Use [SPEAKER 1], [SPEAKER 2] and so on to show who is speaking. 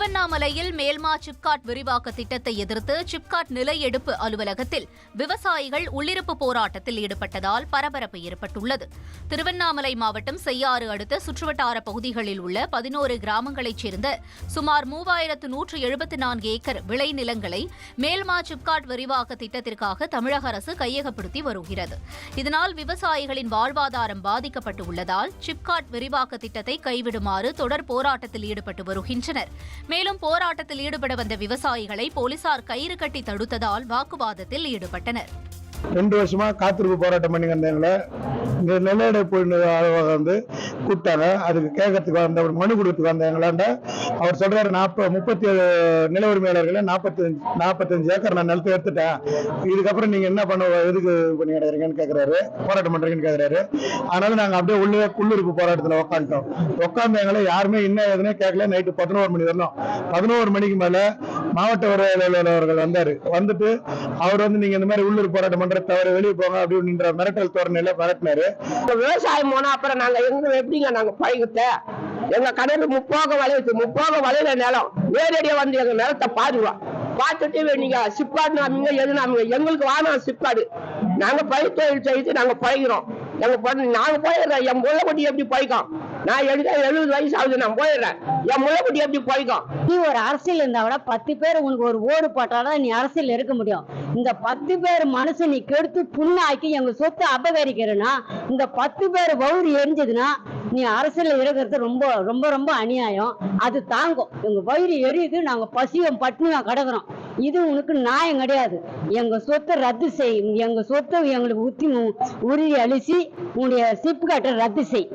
[SPEAKER 1] திருவண்ணாமலையில் மேல்மா சிப்காட் விரிவாக்க திட்டத்தை எதிர்த்து சிப்காட் நில எடுப்பு அலுவலகத்தில் விவசாயிகள் உள்ளிருப்பு போராட்டத்தில் ஈடுபட்டதால் பரபரப்பு ஏற்பட்டுள்ளது. திருவண்ணாமலை மாவட்டம் செய்யாறு அடுத்த சுற்றுவட்டார பகுதிகளில் உள்ள 11 கிராமங்களைச் சேர்ந்த சுமார் 3174 ஏக்கர் விளைநிலங்களை மேல்மா சிப்காட் விரிவாக்க திட்டத்திற்காக தமிழக அரசு கையகப்படுத்தி வருகிறது. இதனால் விவசாயிகளின் வாழ்வாதாரம் பாதிக்கப்பட்டுள்ளதால் சிப்காட் விரிவாக்க திட்டத்தை கைவிடுமாறு தொடர் போராட்டத்தில் ஈடுபட்டு வருகின்றனர். மேலும் போராட்டத்தில் ஈடுபட வந்த விவசாயிகளை போலீசார் கயிறு கட்டி தடுத்ததால் வாக்குவாதத்தில் ஈடுபட்டனர்.
[SPEAKER 2] 2 வருஷமா காத்திருப்பு போராட்டம் பண்ணி வந்தவங்களை இந்த நிலையெடுப்பு அலுவலகம் கூப்பிட்டாங்க. அதுக்கு கேட்கறதுக்கு வந்த ஒரு மனு கொடுத்துக்கு வந்தவங்களாண்ட அவர் சொல்றாரு 37 நில உரிமையாளர்களை 45 ஏக்கர் நான் நிலத்தை எடுத்துட்டேன், இதுக்கப்புறம் நீங்க என்ன பண்ண எதுக்கு பண்ணி கிடக்குறீங்கன்னு கேட்கிறாரு, போராட்டம் பண்றீங்கன்னு கேட்கிறாரு. அதனால நாங்க அப்படியே உள்ளிருப்பு போராட்டத்தில் உட்காந்துட்டோம். உட்காந்தவங்களை யாருமே இன்னும் எதுனே கேட்கல. நைட்டு 11 மணி வரணும். 11 மணிக்கு மேல மாவட்ட உறவினர்கள் வந்தாரு. வந்துட்டு அவர் நீங்க இந்த மாதிரி உள்ளூர் போராட்டம் பண்ற தவிர வெளியே போங்க அப்படின்ற மிரட்டல் தோரணையில மிரட்டினாரு.
[SPEAKER 3] விவசாயம் போனா அப்புறம் நாங்க எங்க எப்படிங்க நாங்க பழகிட்ட எங்க கடல் முப்போக வளையில நிலம் நேரடியா வந்து எங்க நிலத்தை பார்த்துட்டு நீங்க சிப்பாடு நாமீங்க எது நாமீங்க எங்களுக்கு வானம் சிப்பாடு. நாங்க பயிர் தொழில் செய்து நாங்க பழகிறோம். நாங்க போயிடுறோம். என் முளைக்குட்டி எப்படி பழிக்கும்? நான் 70 வயசு ஆகுது, நான் போயிடுறேன். என் முளைக்குட்டி எப்படி பழிக்கும்?
[SPEAKER 4] நீ ஒரு அரசியல் இருந்தா விட 10 பேர் உனக்கு ஒரு ஓடு போட்டாதான் நீ அரசியல் இருக்க முடியும். இந்த 10 பேர் மனசு நீ கெடுத்து புண்ணாக்கி எங்க சொத்து அபகரிக்கிறனா, இந்த 10 பேர் வவுறு எரிஞ்சதுன்னா நீ அரசியல் இருக்கிறது ரொம்ப ரொம்ப ரொம்ப அநியாயம். அது தாங்கும். எங்க வயிறு எரியுது, நாங்க பசியும் பட்டினியா கிடக்குறோம். இது உனக்கு நியாயம் கிடையாது. எங்க சொத்தை ரத்து செய். எங்க சொத்தை எங்களுக்கு உறுதி அழிச்சு உன்னுடைய சிப்காட்டை ரத்து செய்.